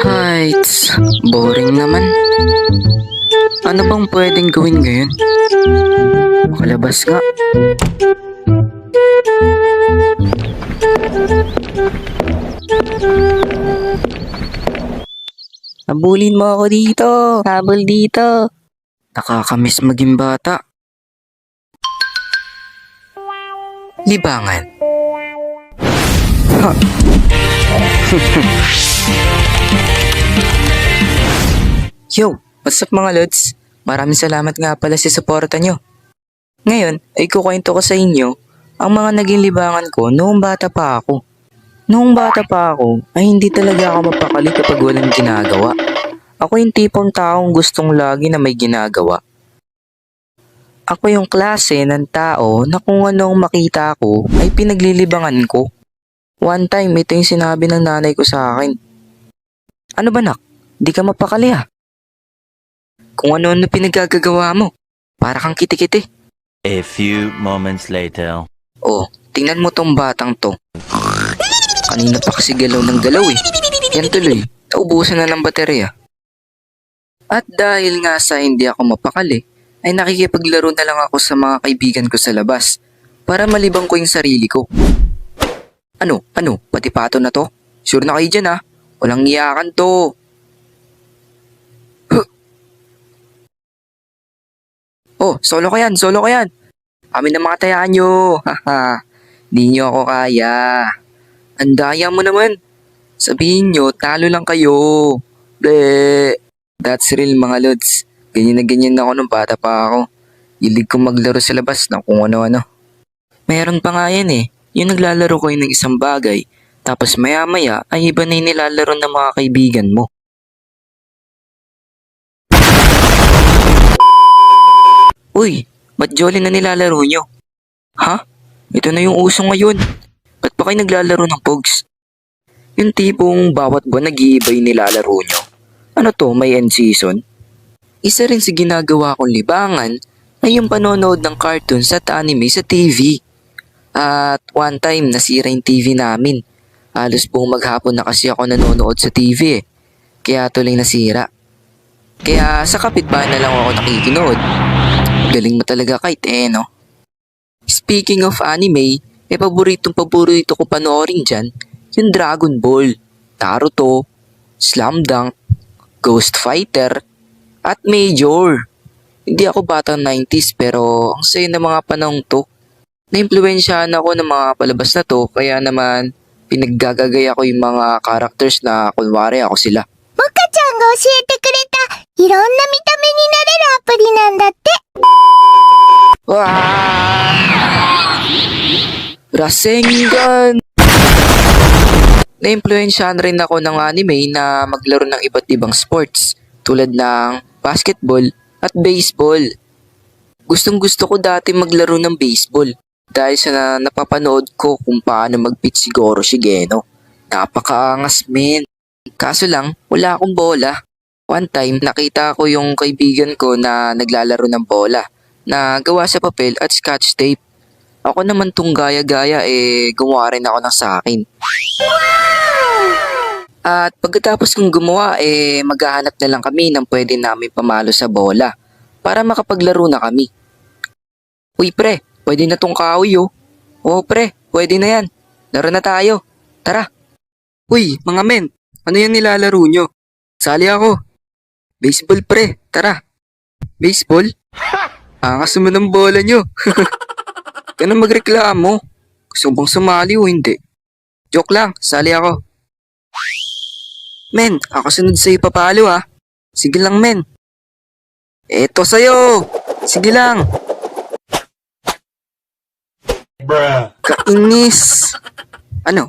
Ay, boring naman. Ano bang pwedeng gawin ngayon? Makalabas nga. Habulin mo ako dito. Habol dito. Nakakamiss maging bata. Libangan. Ha. Yo, what's up mga lods? Maraming salamat nga pala sa suporta nyo. Ngayon ay kukwento ko sa inyo ang mga naging libangan ko noong bata pa ako. Noong bata pa ako ay hindi talaga ako mapakali kapag walang ginagawa. Ako yung tipong taong gustong lagi na may ginagawa. Ako yung klase ng tao na kung anong makita ko ay pinaglilibangan ko. One time ito yung sinabi ng nanay ko sa akin. Ano ba nak? Di ka mapakali ah. Kung ano-ano pinaggagawa mo. Para kang kiti-kiti. A few moments later. Oh, tingnan mo tong batang to. Kanina pa kasi galaw ng galaw eh. Yan tuloy, naubusan na ng baterya. At dahil nga sa hindi ako mapakali, ay nakikipaglaro na lang ako sa mga kaibigan ko sa labas para malibang ko yung sarili ko. Ano? Pati pato na to? Sure na kayo dyan ah. Walang iyakan to. Oh, solo ko yan. Amin na mga tayaan nyo. Haha, di nyo ako kaya. Andaya mo naman. Sabihin nyo, talo lang kayo. Bleh. That's real mga lods. Ganyan na ganyan ako nung bata pa ako. Hilig kong maglaro sa labas ng kung ano-ano. Meron pa nga yan eh. Yung naglalaro ko ng isang bagay. Tapos maya-maya ay iba na yung nilalaro ng mga kaibigan mo. Uy, ba't jolly na nilalaro nyo? Ha? Ito na yung uso ngayon. Ba't pa kayo naglalaro ng Pogs? Yung tipong bawat buwan nag-iiba yung nilalaro nyo. Ano to, may end season? Isa rin sa ginagawa kong libangan ay yung panonood ng cartoons at anime sa TV. At one time nasira yung TV namin. Halos buong maghapon na kasi ako nanonood sa TV eh. Kaya tuloy nasira. Kaya sa kapitbahay na lang ako nakikinood. Galing mo talaga kahit no? Speaking of anime, paborito ko panoorin dyan, yung Dragon Ball, Naruto, Slam Dunk, Ghost Fighter, at Major. Hindi ako batang 90s pero ang saya ng mga panahong to. Na-impluwensyahan ako ng mga palabas na to kaya naman pinaggagagaya ko yung mga characters na kunwari ako sila. モカちゃんが教えてくれたいろんな見た目になれるアプリなんだって。 Wow! Rasengan! Na-impluwensyahan rin ako ng anime na maglaro ng iba't ibang sports tulad ng basketball at baseball. Gustong gusto ko dati maglaro ng baseball dahil sa napapanood ko kung paano mag-pitch si Goro Shigeno. Napakaangas men. Kaso lang, wala akong bola. One time, nakita ko yung kaibigan ko na naglalaro ng bola na gawa sa papel at scotch tape. Ako naman tong gaya-gaya gumawa rin ako ng sa akin. At pagkatapos kong gumawa maghahanap na lang kami ng pwede namin pamalo sa bola para makapaglaro na kami. Uy pre, pwede na tong kahoy oh. Oo pre, pwede na yan. Laro na tayo. Tara. Uy mga men, ano yan nilalaro nyo? Sali ako. Baseball pre, tara. Baseball? Angas mo ng bola nyo. Kaya na magreklamo. Gusto bang sumali o hindi? Joke lang, sali ako. Men, ako sunod sa'yo papalo ah. Sige lang men. Eto sa'yo. Sige lang. Bruh. Kainis. Ano?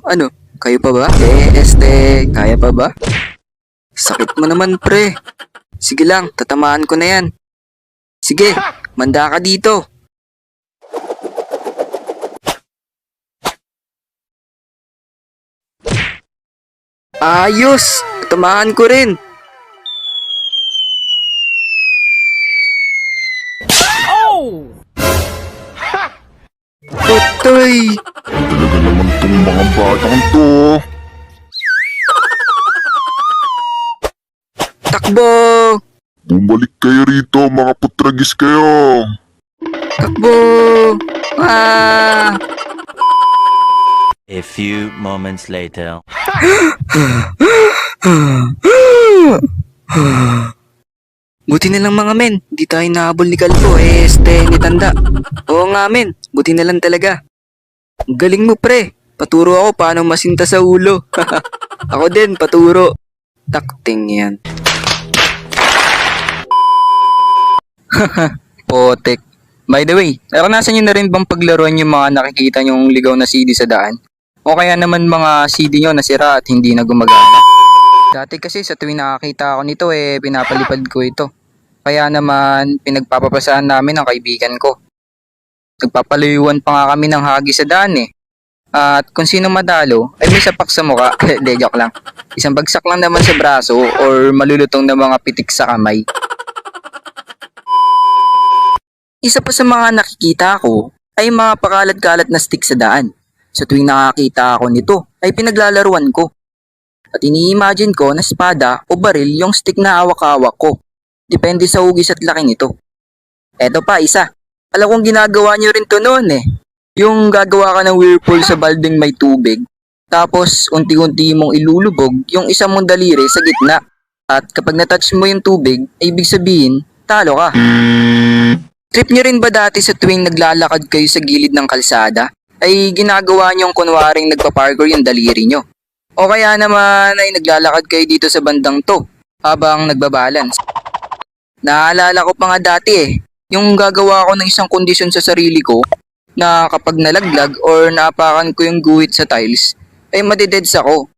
Kayo pa ba? Kaya pa ba? Sakit mo naman pre. Sige lang, tatamaan ko na yan. Sige, manda ka dito. Ayos, tatamaan ko rin. Patay! Talaga naman tong mga batang to. Takbo! Bumalik kayo rito, mga putragis kayo! Takbo! Ah! A few moments later. Buti na lang mga men, di tayo nahabol ni Kalbo, ni Tanda. Oo nga men, buti na lang talaga. Ang galing mo pre, paturo ako paano masinta sa ulo. Ako din, paturo. Takting yan. Potek. By the way, naranasan nyo na rin bang paglaruan yung mga nakikita nyong ligaw na CD sa daan? O kaya naman mga CD nyo nasira at hindi na gumagana? Dati kasi sa tuwing nakakita ako nito pinapalipad ko ito. Kaya naman pinagpapapasahan namin ng kaibigan ko. Nagpapalayuan pa nga kami ng hagi sa daan At kung sino madalo ay may sapak sa muka. De, joke lang. Isang bagsak lang naman sa braso or malulutong na mga pitik sa kamay. Isa pa sa mga nakikita ko ay mga pakalat-kalat na stick sa daan. Sa tuwing nakakita ako nito ay pinaglalaruan ko. At ini-imagine ko na espada o baril yung stick na hawak-hawak ko. Depende sa hugis at laki nito. Eto pa, isa. Alam kong ginagawa nyo rin to noon Yung gagawa ka ng whirlpool sa balding may tubig. Tapos unti-unti mong ilulubog yung isang mong daliri sa gitna. At kapag natouch mo yung tubig, ay ibig sabihin, talo ka. Trip nyo rin ba dati sa tuwing naglalakad kayo sa gilid ng kalsada, ay ginagawa nyong kunwaring nagpa-parkour yung daliri nyo? O kaya naman ay naglalakad kayo dito sa bandang to habang nagbabalance? Naalala ko pa nga dati yung gagawa ko ng isang kondisyon sa sarili ko na kapag nalaglag or naapakan ko yung guhit sa tiles, ay madededs ako.